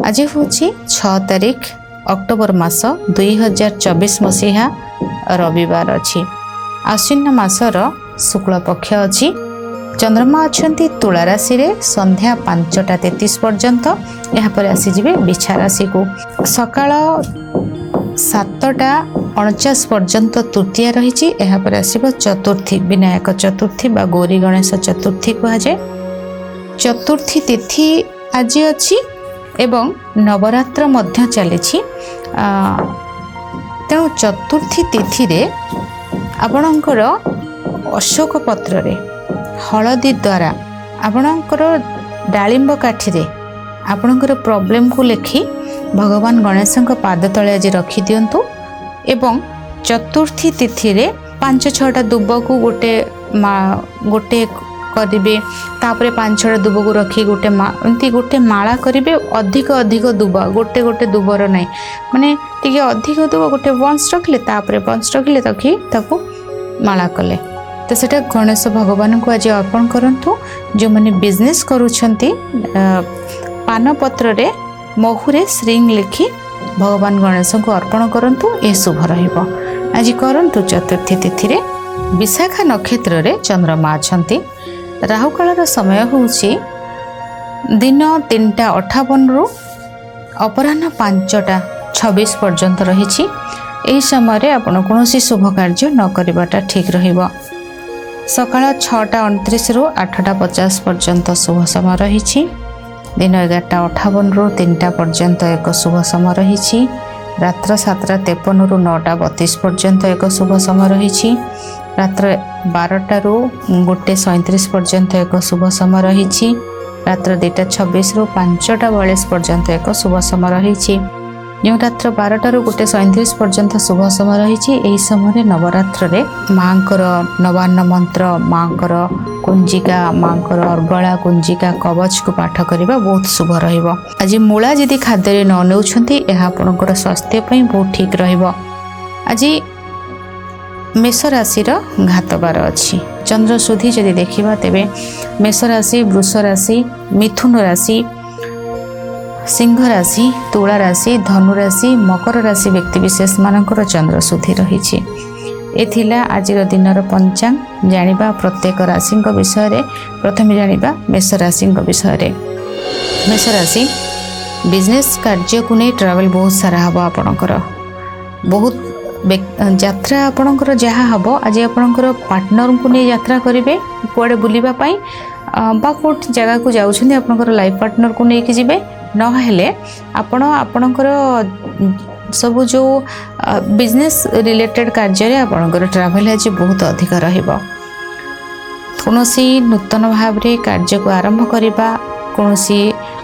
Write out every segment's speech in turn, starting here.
आज हूँ 6 तारिख अक्टोबर मास 2024 मसीहा रविवार अच्छी आश्विन मासर शुक्ल पक्ष अच्छी चंद्रमा अच्छा तुला राशि रे संध्या 5:33 पर्यंत यहाँ आसीजे बिछा राशि को सकाळ 7:49 पर्यंत तृतीया रही आसब चतुर्थी विनायक चतुर्थी बा गौरी गणेश चतुर्थी कहुए। चतुर्थी तिथि आज अच्छी एवं नवरात्र मध्य चली तेणु चतुर्थी तिथि रे आपणकर अशोक पत्र रे हलदी द्वारा आपणकर डालिंब काठी रे आपणकर प्रॉब्लम को लिखि भगवान गणेश पाद तले आज रखी दिंतु एवं चतुर्थी तिथि रे 5-6टा दुब को गोटे करेंगे तापर 5-6टा दुब को रखी गोटे माला करेंगे अधिक अधिक दुब गोटे गोटे दुबर ना माने टिके अधिक दुब गोटे वंश रखिले तापर वंश रखिले रखी ताको माला कले तो सेटा गणेश भगवान को आज अर्पण करंतु जो माने बिजनेस करूछंती पान पत्र रे महुरे श्रृंग लिखि भगवान गणेश को अर्पण करंतु ए शुभ रहिबो। आज करंतु चतुर्थी तिथि रे विशाखा नक्षत्र रे चंद्रमा अछंती राहुकाल समय होउछि दिन 3:58 रु अपराह्न 5:26 पर्यंत रही। यही समय आपण कौन शुभ कार्य न करवाटा ठीक रहिबो। सकाळ 6:29 रु 8:50 पर्यंत शुभ समय रही। दिन 11:58 रु 3टा पर्यंत एक शुभ समय रही। रात्र 7:53 रु 9:32 पर्यंत एक शुभ समय रही। रात्र 12टा रु 1:37 पर्यंत एक शुभ समय रही। रात्र 2:26 रु 5:42 पर्यंत एक शुभ समय रही। जो रात्र 12टा रु 1:37 पर्यंत शुभ समय रही। यही समय नवरात्र रे माँकर नवान्न मंत्र माँकर कुंजिका माँकर अर्गला कुंजिका कवच को पाठ करने बहुत शुभ रहिबो। आज मूला यदि खाद्य न नेउछंती यह आपनकर स्वास्थ्य पई बहुत ठीक रहिबो। आज मेष राशि घातबार अच्छी चंद्र सुधी यदि देखा तेरे मेष राशि वृष राशि मिथुन राशि सिंह राशि तुला राशि धनु राशि मकर राशि व्यक्ति विशेष मानकर चंद्र सुधी रही। एथिला आज दिनर पंचांग जानिबा प्रत्येक राशि विषय रे प्रथम जानिबा मेष राशि विषय रे। मेष राशि बिजनेस कार्य को नहीं ट्रैवल बहुत सारा हम आपणकर बहुत यात्रा आपणकर जहाँ हम आज आपणकर पार्टनर को नहीं यात्रा करेंगे कुआडे बुलिबा पाई बा कोट जगह को जाउछन्ती आपणकर लाइफ पार्टनर को लेकिन जीवे नहेले आपण आपणकर सब जो बिजनेस रिलेटेड कार्य आपणकर ट्रैवल आज बहुत अधिक रहिबो। कोनोसी नूतन भाव रे कार्य को आरंभ करिबा कोनोसी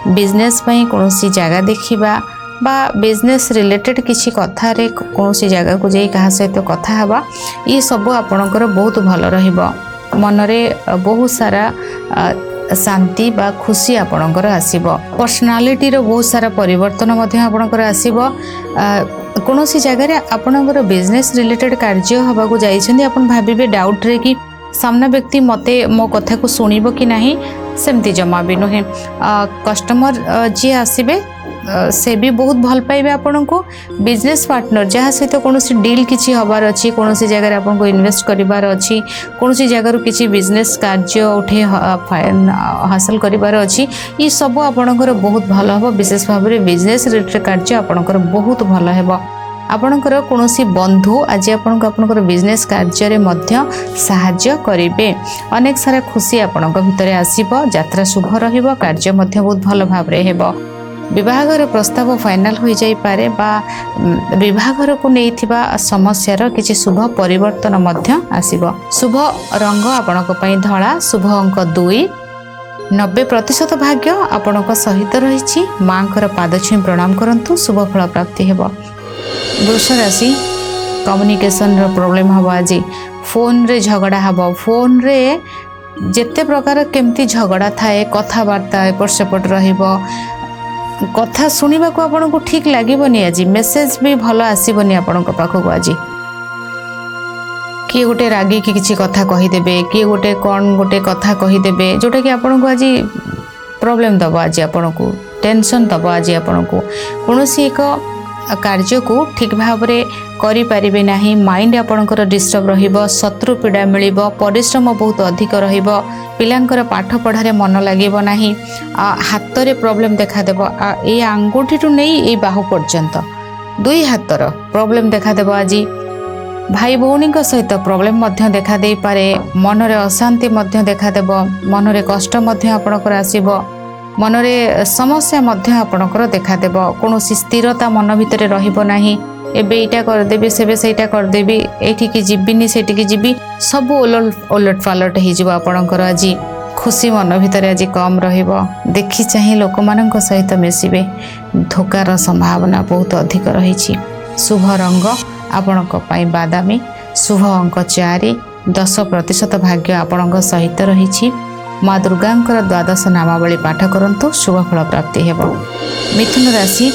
बिजनेस पई कोनोसी जगह देखिबा बा बिजनेस रिलेटेड किसी कथा रे कोनोसी जगह को जाई कहा सहित कथा हवा ये सब आपणकर बहुत भल रहिबो। मनरे बहुत सारा शांति बा खुशी आपणकर आसीबो। पर्सनालिटी रो बहुत सारा परिवर्तन मध्य आपणकर आसीबो। कोनोसी जगह रे आपणकर बिजनेस रिलेटेड कार्य हवा को जाइछन्ती आपण भाबिबे डाउट रे कि सामना व्यक्ति मते मो कथा को सुनिबो कि नाही सेमती जमा भी नुहे। कस्टमर जी आसीबे से भी बहुत भल पाइबे आपन को। बिजनेस पार्टनर जहाँ सहित कौन डील किसी हबार अच्छी कौन जगह आपन को इन्वेस्ट करिवार अच्छी कौन जगार किसी बिजनेस कार्य उठे हासिल करिवार अच्छी ये सब आपणकर बहुत भल हम विशेष भाव में बिजनेस रिलेटेड कार्य आपणकर बहुत भल हेबो। आपणकर कौन बंधु आज आपणकर बिजनेस कार्य मध्य साहाय्य करेंगे। अनेक सारा खुशी आपण भितर आसीबो। यात्रा शुभ रहिबो कार्य मध्य बहुत भल भाव में हेबो। विवाहर प्रस्ताव फाइनाल हो जाई पारे बा विवाहर को नहीं थिबा समस्यार किसी शुभ परिवर्तन मध्य आसीबो। शुभ रंग आपणक पई धला शुभ अंक 2 90% भाग्य आपणक सहित रही। माँकर पाद छुई प्रणाम करंतु शुभ फल प्राप्ति हेबो। वृष राशि कम्युनिकेशन रो प्रॉब्लम हबो। आज फोन रे झगड़ा हबो। फोन रे जेते प्रकार केमती झगड़ा थाए कथबार्ता एपट सेपट रहिबो कथा शुणा को आपन को ठीक लगभग। आज मेसेज भी भल आसबनी आपण पाखक आज किए गोटे रागी कि किसी कथा कहीदेवे किए गोटे कौन गोटे कथा कहीदेवे जोटा कि आपन को आज प्रॉब्लम दब आज आपन को टेंशन दब आज आपण को कौन एक कार्य को ठीक भाव में करें ना माइंड आपणकर डिस्टर्ब रहिबो शत्रु पीड़ा मिलिबो परिश्रम बहुत अधिक रहिबो पिलांकर पाठ पढ़ारे मन लागिबो नाही हाथ रे प्रॉब्लम देखा देबो ए आंगुठी टू नहीं ए बाहु पर्यंत दुई हाथर प्रॉब्लम देखा देबो आज भाई भौणी सहित प्रॉब्लम मध्य देखा दे पारे मन रे अशांति मध्य देखा देबो मन रे कष्ट मध्य आपणकर आसीबो मन रे समस्या मध्य आपणकर देखा देबो कोनोसी स्थिरता मन भितर रहिबो नाही एबे एटा कर देबी सेबे सेटा कर देबी एठी की जिबिनी सेठी की जिबी सब ओलट पालट हे जिवो आपणकर आज खुशी मन भितर आज कम रहिबो देखि चाहि लोक मानक सहित मिसिबे धोकार संभावना बहुत अधिक रहिछि शुभ रंग आपणक पई बादामी शुभ अंक 4 10% भाग्य आपणक सहित रहिछि माँ दुर्गांकर द्वादश नामावली पाठ करंतु शुभ फल प्राप्ति हेबो मिथुन राशि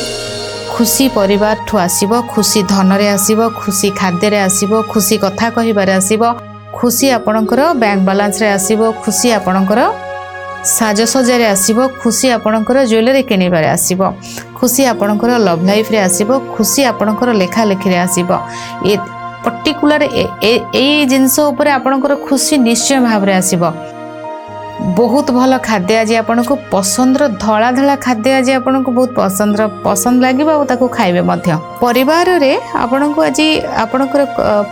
खुशी परिवार ठू आसीबो खुशी धन रे आसीबो खुशी खाद्य रे आसीबो खुशी कथा कहिबारे आसीबो खुशी आपणकर बैंक बैलेंस रे आसीबो खुशी आपणकर साजसज्जा रे आसीबो खुशी आपणकर ज्वेलरी किनिबारे आसीबो खुशी आपणकर लव लाइफ रे आसीबो खुशी आपणकर लेखा लेखी रे आसीबो ए पर्टिकुलर ए जिंस ऊपर आपणकर खुशी निश्चय भाव रे आसीबो बहुत भल खाद्य आज आपन को पसंद धला धला खाद्य आज आपन को बहुत पसंद लगे खाइबे मध्य परिवार रे आपन को आज आपन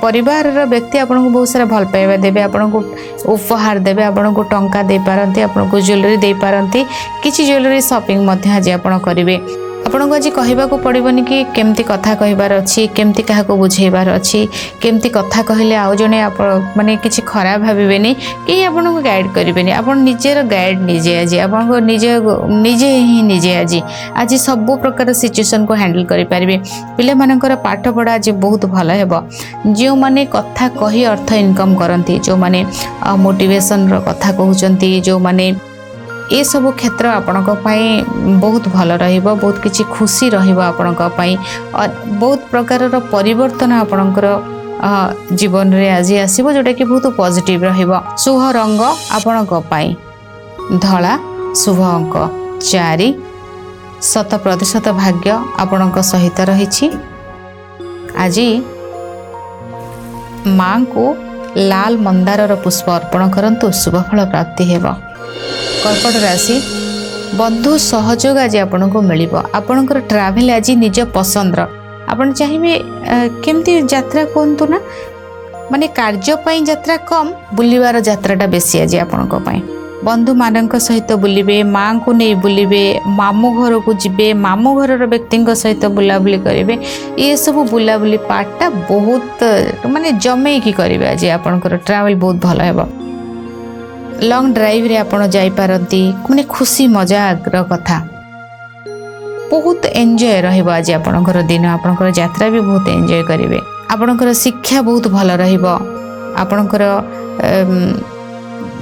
परिवार रो व्यक्ति आपन को बहुत सारा भल पाइबा देबे आपन को उपहार देबे आपन को टंका दे पारंती आपन को ज्वेलरी दे पारंती किछि ज्वेलरी शॉपिंग मध्य आज आपन करिवे आपन को आज कहबा को पड़िबनी कि केमती कथा कहबार अछि केमती काहा को बुझेबार अछि केमती कथा कहले आउ जने आप माने किछि खराब भाबिबेनी कि आपन को गाइड करिबेनी आपन निजेर गाइड निजे आज आपन को निजे आज सब प्रकार सिचुएशन को हैंडल करि परिबे पिले मानकर पाठ पढ़ा आज बहुत भल हेबो जो माने कथा कहि अर्थ इनकम करंती जो माने मोटिवेशन रो कथा कहउचंती जो माने ए सब क्षेत्र आपणक बहुत भल रहिबो बहुत किछि खुशी रहिबो आपणक और बहुत प्रकार परिवर्तन आपणकर जीवन रे आज आसीबो जोटा कि बहुत पॉजिटिव रहिबो शुभ रंग आपणक धला शुभ अंक 4 100% भाग्य आपणक सहित रहिछि आज मां को लाल मंदार पुष्प अर्पण करंतु शुभ फल प्राप्ति हेबो कर्कट राशि बंधु सहयोग आज आपन को मिलिबो आपनकर ट्रैवल आज निज पसंद आपन चाहिए केमती यात्रा कोंतु ना माने कार्य पई यात्रा कम बुलिवार यात्राटा बेसी आज आपन को पई बंधु मानक सहित बुलिबे मां को नहीं बुलिबे मामू घर को जिबे मामू घर व्यक्ति सहित बुलाबुली करेंगे ये सब बुलाबुली पार्टा बहुत माने जमे की करेंगे आज आपनकर ट्रैवल बहुत भल हेबो लॉन्ग ड्राइव रे आपन जाई पारंती माने खुशी मजाक रो कथा बहुत एंजॉय रहइबो आज आपनकर दिन आपनकर यात्रा भी बहुत एंजॉय करिवे आपनकर शिक्षा बहुत भल रहइबो आपनकर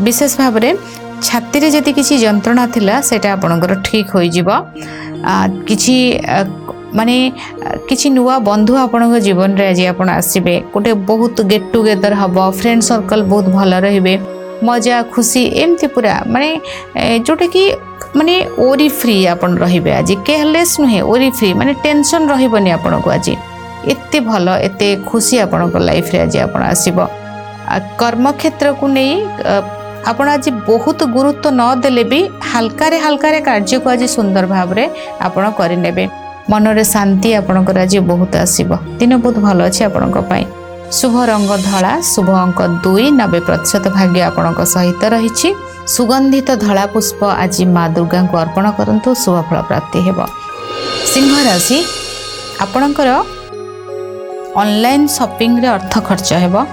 विशेष भाव रे छाती रे जति किछि यंत्रणा थिला सेटा आपनकर ठीक होई जिवो किछि माने किछि नुवा बंधु आपनकर जीवन रे आज आपन आसीबे कोटे बहुत गेट टुगेदर हबो फ्रेंड सर्कल बहुत भल रहिबे मजा खुशी एमती पूरा माने जोटा कि माने ओरी फ्री आपन रहिबे आज केयरलेस नुहे ओरी फ्री माने टेंशन रहिबनी आपन को आज एते भल एते खुशी आपन को लाइफ रे आज आपन आसीबो कर्म क्षेत्र को नहीं आपन आज बहुत गुरुत्व न देले भी हल्का रे कार्य को आज सुंदर भाव रे आपन करि नेबे मन रे शांति आपन को आज बहुत आसीबो दिन बहुत भल अछि आपन को पई शुभ रंग धला शुभ अंक 2 90% भाग्य आपणक सहित रही सुगंधित धला पुष्प आज माँ दुर्गा को अर्पण करंतु शुभ फल प्राप्ति हेबो सिंह राशि आपणकर ऑनलाइन शॉपिंग रे अर्थ खर्च हेबो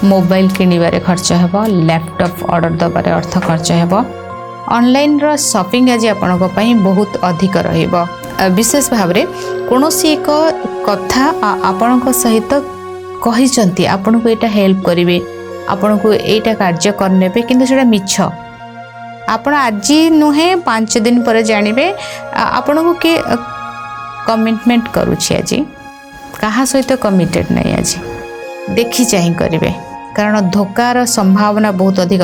मोबाइल किनिबारे खर्च हेबो लैपटॉप ऑर्डर दबारे अर्थ खर्च हेबो ऑनलाइन रो शॉपिंग आज आपणक पई बहुत अधिक रहिबो विशेष भाव रे कोनोसी एक कथा आपणक सहित कहिचंती आपन को एटा हेल्प करिवे आपन को एटा कार्य करने पे किंतु सेटा मिछ आपन आज नुहे 5 दिन पर जानिबे आपन को के कमिटमेंट करूछि आज कहा सहित कमिटेड नहीं आज देखि चाहि करिवे कारण धोकार संभावना बहुत अधिक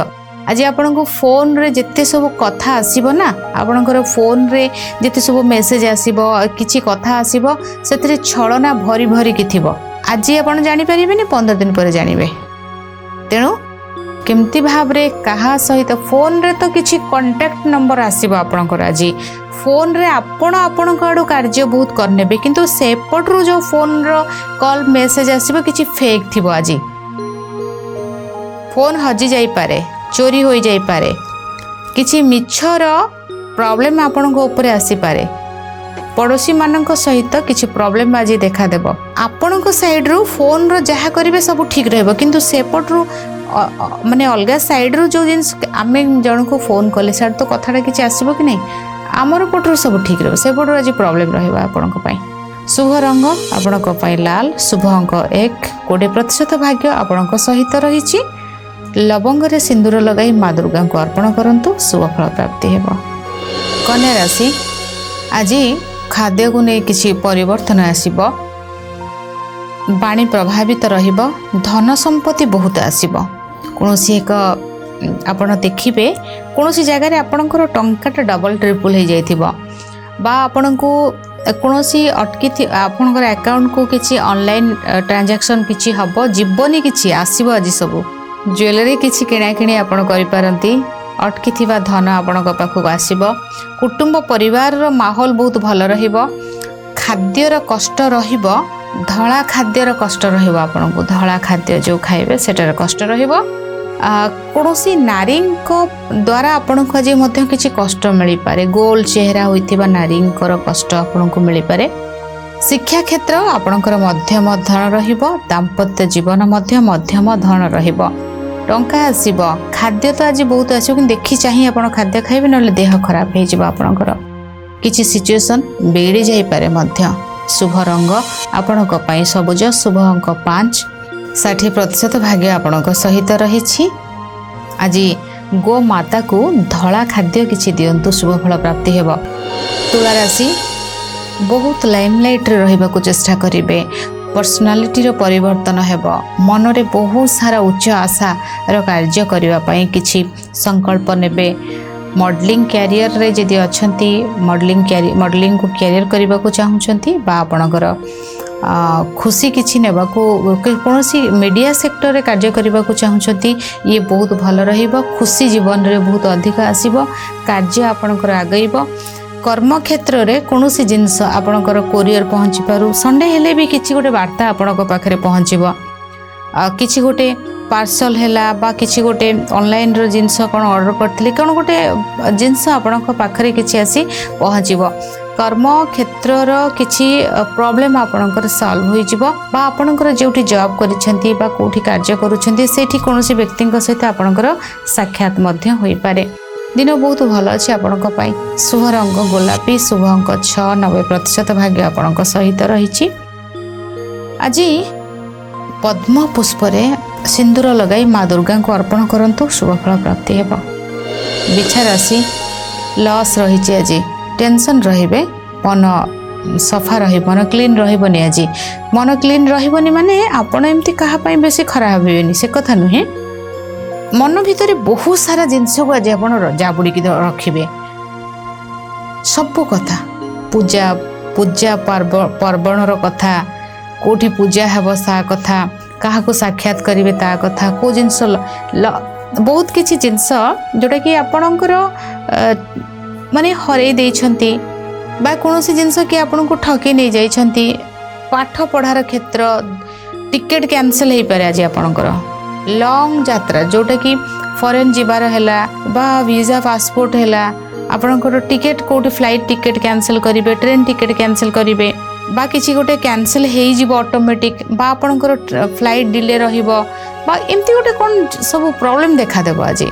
आज आपण को फोन रे जिते सब कथा आसीबो ना आपणकर फोन रे जिते सब मेसेज आसीबो किछि कथा आसीबो सेतरे छलना भरी भरी कि थिबो आज आपण जानि परिबेनी 15 दिन पर जानिबे। तेणु केमती भाव रे कहा सहित फोन रे तो किछि कांटेक्ट नंबर आसीबो आपणकर आज फोन रे आपण आड़ू कार्य बहुत करनेबे किंतु सेपटरू जो फोन रो कॉल मेसेज आसीबो किछि फेक थिबो आज फोन हजि जाई पारे चोरी हो जाई पारे किछि मिछर प्रॉब्लम आपन को ऊपर आसी पारे पड़ोसी मानक सहित किछि प्रॉब्लम आज देखा देबो आपन को साइड रो फोन रो जहा करिवे सब ठीक रहबो किंतु सेपट रो माने अलगा साइड रो जो जिंस आमे जण को फोन कले साड तो कथाटा किछि आसीबो कि नै आमर पट रो सब ठीक रहबो सेपट रो आज प्रॉब्लम रहबो आपन को पई। शुभ रंग आपन को पई लाल शुभ अंक 1 20% भाग्य आपन को सहित रहिछि लवंग रे सिंदूर लगाई माँ दुर्गा को अर्पण करंतु शुभ फल प्राप्ति हेबो। कन्या राशि आज खाद्य को नहीं किसी परिवर्तन आसीबो वाणी प्रभावित रहिबो धन संपत्ति बहुत आसीबो कोनोसी एक आपण देखिबे कोनोसी जगह रे आपणकर टंकाटा डबल ट्रिपल हो जाइथिबो बा आपण को कोनोसी अटकी आपणकर अकाउंट को किछि ऑनलाइन ट्रांजैक्शन किछि हबो जीवनी किछि आसीबो आज सब ज्वेलरी किछि किणा किणी आपण करि पारंती अटकी थिबा धन आपण पाखक आसीबो कुटुंब परिवार रो माहौल बहुत भल रहिबो खाद्यर कष्ट रहिबो धला खाद्यर कष्ट रहिबो आपण को धला खाद्य जो खाइबे सेटार कष्ट रहिबो कोनोसी नारी को द्वारा आपण को जे मध्ये किछि कष्ट मिली पारे गोल चेहरा होइथिबा नारी को कष्ट आपण को मिली पारे शिक्षा क्षेत्र आपणकर मध्यम धन रहिबो दाम्पत्य जीवन मध्यम धन रहिबो टंका आसीबो खाद्य तो आज बहुत आसीबो कि देखि चाहि आपण खाद्य खाइबे नले देह खराब हे जिबो आपणकर किछि सिचुएशन बेड़ी जाई पारे मध्य। शुभ रंग आपणक पई सबुज शुभ अंक 5 60% भाग्य आपणक सहित रहिछि आज गो माता को धला खाद्य किछि दियंतु शुभ फल प्राप्ति हेबो। तुला राशि बहुत लाइमलाइट रे रहिबा को चेष्टा करिवे पर्सनालिटी रो परिवर्तन हेबो मन रे बहुत सारा उच्च आशा रो कार्य करिवा पई किछि संकल्प नेबे मॉडलिंग कैरियर रे जदि अछंती मॉडलिंग को कैरियर करबा को चाहुचंती बा आपणकर खुशी किछि नेबा को कोनोसी मीडिया सेक्टर रे कार्य करबा को चाहुचंती ये बहुत भल रहिबो खुशी जीवन रे बहुत अधिक आसीबो कार्य आपणकर आगइबो कर्म क्षेत्र रे कोनोसी जिंस आपणकर कोरियर पहुंची पारु संडे हेले भी किछि गोटे वार्ता आपणक पाखरे पहुंचीबो किछि गोटे पार्सल हैला बा किछि गोटे ऑनलाइन रो जिंस कोन ऑर्डर करथिले कोन गोटे जिंस आपणक पाखरे किछि आसी पहुंचीबो कर्म क्षेत्र रो किछि प्रॉब्लम आपणकर सॉल्व होई जिवो बा आपणकर जेउठी जॉब करिसेंती बा कोठी कार्य करूछंती सेठी कोनोसी व्यक्तिक सहित आपणकर साक्षात मध्य होई पारे दिन बहुत भल अच्छे आपणक पई। शुभ रंग गोलापी शुभ अंक 6 90% भाग्य आपणक सहित रहिछि आज पद्म पुष्प रे सिंदूर लगाई माँ दुर्गा को अर्पण करंतु शुभ फल प्राप्ति हेबो। बिछा राशि लॉस रहिछि आज टेंशन रहिबे मन सफा रही मन क्लीन रहिबनी आज मन क्लीन रहिबनी माने आपण एमती कहा पई बेसी खराब होइबेनी से कथा नुहे मन भितर बहुत सारा जिनस को आज आप जाबुड़ी रखिए सब कथा पूजा पूजा पर्वण कथा कोठी पूजा हेब सा कथा क्या साक्षात करेंगे ता कथा को जिनस बहुत किसी जिनस जोटा कि आपणकर माने हरई देइछंती बा कोनोसी जिनस कि आपन को ठकी नहीं जाइछंती पाठ पढ़ार क्षेत्र टिकेट कैंसल हो पारे आज आपणकर लॉन्ग यात्रा जोटा कि फॉरेन जीवार हैला बा वीजा पासपोर्ट हैला आपणकर टिकेट कोठी फ्लाइट टिकेट कैंसल करिवे ट्रेन टिकेट कैंसल करिवे बा किसी गोटे कैंसल हो जीवो ऑटोमेटिक बा आपणकर फ्लाइट डिले रहिबो बा एमती गोटे कौन सब प्रॉब्लम देखा देबो आज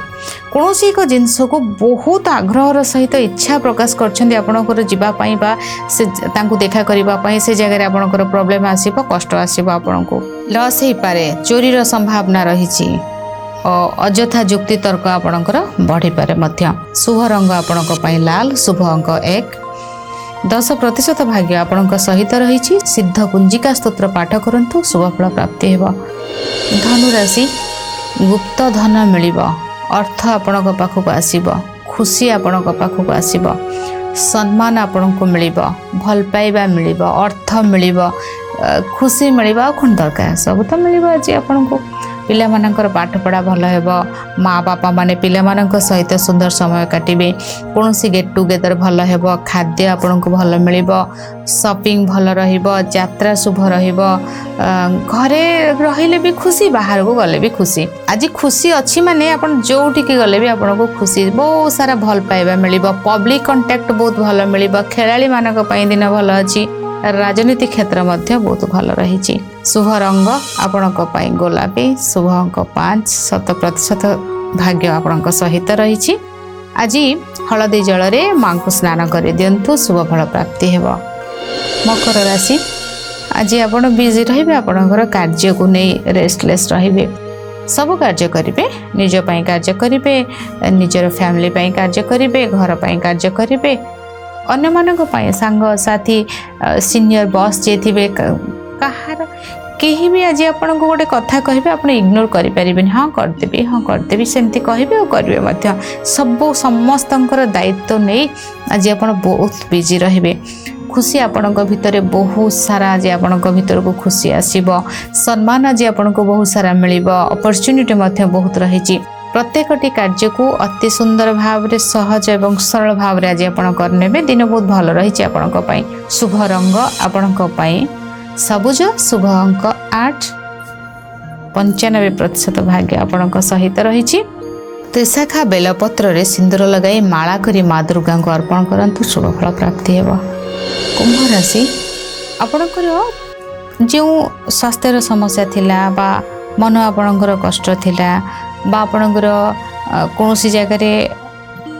कौनसी एक जिनस को बहुत आग्रहर सहित इच्छा प्रकाश करछन्ती आपणकर जीवा पई बा से तांको देखा करिबा पई से जगह रे आपणकर प्रॉब्लम आसीबो कष्ट आसीबो आपणको लॉस हे पारे चोरीर संभावना रहिछि अजथा जुक्ति तर्क आपणकर बढ़ी पारे मध्य। शुभ रंग आपणको पई लाल शुभ अंक 1 10% भाग्य आपणक सहित रहिछि सिद्ध कुंजिका स्तोत्र पाठ करंतु शुभ फल प्राप्ति हेबो। धनु राशि गुप्त धन मिलिबो अर्थ आपणक पाखक आसीब, खुशी आपणक पाखक आसीब, सम्मान आपनको मिलिबो, भल पाइबा मिलिबो, अर्थ मिलिबो, खुशी मिलिबा कोन दरकार सब तो मिलिबो। आज आपनको पिला मानकर पाठ पढ़ा भल हेबो, माँ बापा माने पिला मानक सहित सुंदर समय काटिबे, कोनोसी गेट टुगेदर भल हेबो, खाद्य आपनको भल मिलिबो, शॉपिंग भल रहिबो, यात्रा शुभ रहिबो, घरे रहिले भी खुशी, बाहर को गले भी खुशी। आज खुशी अच्छी माने आपण जोठी के गले भी आपनको खुशी, बहुत सारा भल पाइबा मिलिबो, पब्लिक कांटेक्ट बहुत भल मिलिबो, खेलाड़ी मानक पई दिन भल अछि, राजनीति क्षेत्र मध्य बहुत भल रही। शुभ रंग आपणक पई गोलापी, शुभ अंक 5, 100% भाग्य आपणक सहित रही। आज हलदी जल रे मां को स्नान कर दिंतु, शुभ फल प्राप्ति हेबो। मकर राशि, आज आपण बिजी रहिबे, आपणकर कार्य को नहीं रेस्टलेस रहिबे, सब कार्य करिवे, निज पई कार्य करिवे, निजर फैमिली पई कार्य करिवे, घर पई कार्य करिवे, अन्य मानक पई सांग साथी सीनियर बॉस जे थिबे कहार केही भी आज आपन को गोटे कथा कहिबे आपण इग्नोर करि परिबेन, हाँ करदेबी सेमती कहिबे और करिवे मध्य, सब समस्तंकर दायित्व नहीं आज आपन बहुत बिजी रहिबे। खुशी आपणक भितर बहुत सारा आज आपणक भितर को खुशी आसीबो, सम्मान आज आपन को बहुत सारा मिलिबो, अपॉर्चुनिटी मध्य बहुत रही। प्रत्येकटी कार्य को अति सुंदर भाव रे सहज एवं सरल भाव रे आज आपण करनेबे, दिन बहुत भल रही आपणक पई। शुभ रंग आपणक पई सबुज, शुभ अंक 8, 95% भाग्य आपणक सहित रही। त्रिशाखा बेलपत्र रे सिंदूर लगाई माला करी माँ दुर्गा को अर्पण करंतु, शुभ फल प्राप्ति हेबो। कुंभ राशि, आपणकर जो स्वास्थ्यर समस्या थिला बा मन आपणकर कष्ट थिला बा आपणकर कौनसी जगह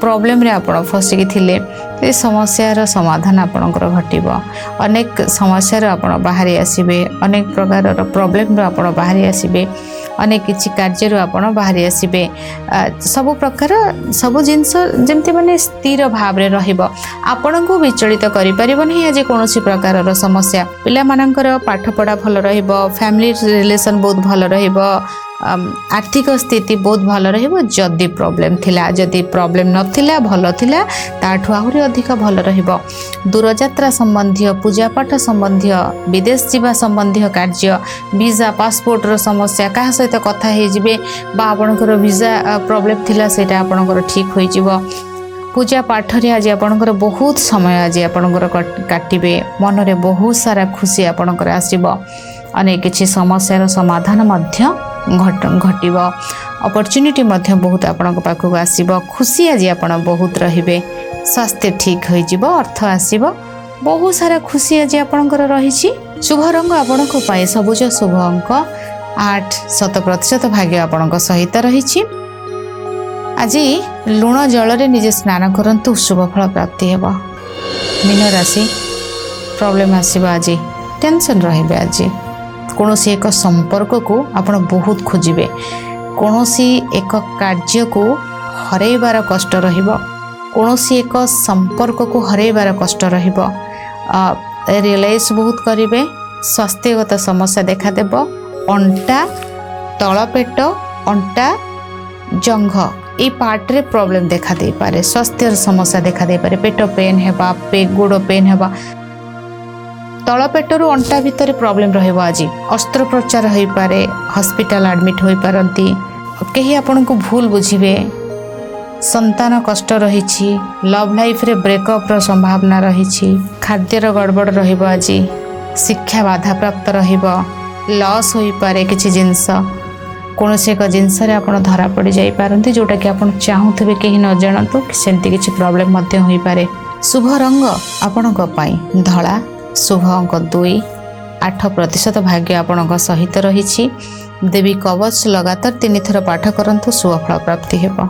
प्रॉब्लम रे आपण फसिकी थिले, ए समस्यार समाधान आपणकर घटिबो, अनेक समस्यार आपण बाहरी आसीबे, अनेक प्रकार प्रॉब्लम रो आपण बाहरी आसीबे, अनेक किछि कार्य आपण बाहरी आसीबे, सब प्रकार सब जिंस जेमति माने स्थिर भाव रे रहिबो, आपण को विचलित करि परिबो नहीं। आज कोनोसी प्रकार रो समस्या पिला मानकर पाठ पढ़ा भल रहिबो, फैमिली रिलेशन बहुत भल रहिबो, आर्थिक स्थिति बहुत भल रहिबो। जदि प्रॉब्लम थिला, जदि प्रॉब्लम नथिला भल थिला, ताठु आहुरी अधिक भल रहिबो। दूरयात्रा संबंधी, पूजा पाठ संबंधी, विदेश जीवा संबंधी कार्य, वीजा पासपोर्ट रो समस्या, का सहित कथा हे जिवे बा आपनकर वीजा प्रॉब्लम थिला सेटा आपनकर ठीक होई जिवो। पूजा पाठ रे आज आपनकर बहुत समय आज आपनकर काटिबे, मन रे बहुत सारा खुशी आपनकर आसीबो, अनेक किछि समस्यार समाधान मध्य घटिब, अपॉर्चुनिटी मध्य बहुत आपन पाखक आसीब, खुशी आज आपन बहुत रहिबे, स्वास्थ्य ठीक होई जिवो, अर्थ आसीब, बहुत सारा खुशी आज आपनकर रहिछि। शुभ रंग आपनक पाए सबुज, शुभ अंक 8, 100% भाग्य आपनक सहित रहिछि। आज लुण जल रे निजे स्नान करंतु, शुभ फल प्राप्ति हेबो। मीन राशि, प्रॉब्लम आसीब, आज टेंशन रहिबे, आज कौनसी एक संपर्क को आपण बहुत खोजिबे, कौनसी एक कार्य को हरैबार कष्ट रहिबो, कौनसी एक संपर्क को हरैबार कष्ट रहिबो, रियलाइज बहुत करिवे, स्वास्थ्यगत समस्या देखा देबो, अंटा तलपेट अंटा जंघ ए पार्ट रे प्रॉब्लम देखा दे पारे, स्वास्थ्य समस्या देखा दे पारे, पेट पेन हेबा, गोड़ पेन हेबा, तलपेटर अंटा भितर प्रॉब्लम रहिबो। आज अस्त्रोपचार होई पारे, हॉस्पिटल एडमिट होई पारंती, कहीं आपन को भूल बुझिबे, संतान कष्ट रहिछि, लव लाइफ रे ब्रेकअप रो संभावना रहिछि, खाद्यर गड़बड़ रहिबो, आज शिक्षा बाधा प्राप्त रहिबो, लॉस होई पारे, किछि जिंस कौनसी एक जिनस आपन धरा पड़ जाई पारंती, जोटा कि आपन चाहूथिबे केही न जानतु, सेमती किछि प्रॉब्लम मध्य होई पारे। शुभ रंग आपनक पई धळा, शुभ अंक 2, 8% भाग्य आपणक सहित रही। देवी कवच लगातार 3 थर पाठ करंतु, शुभ फल प्राप्ति हेबो।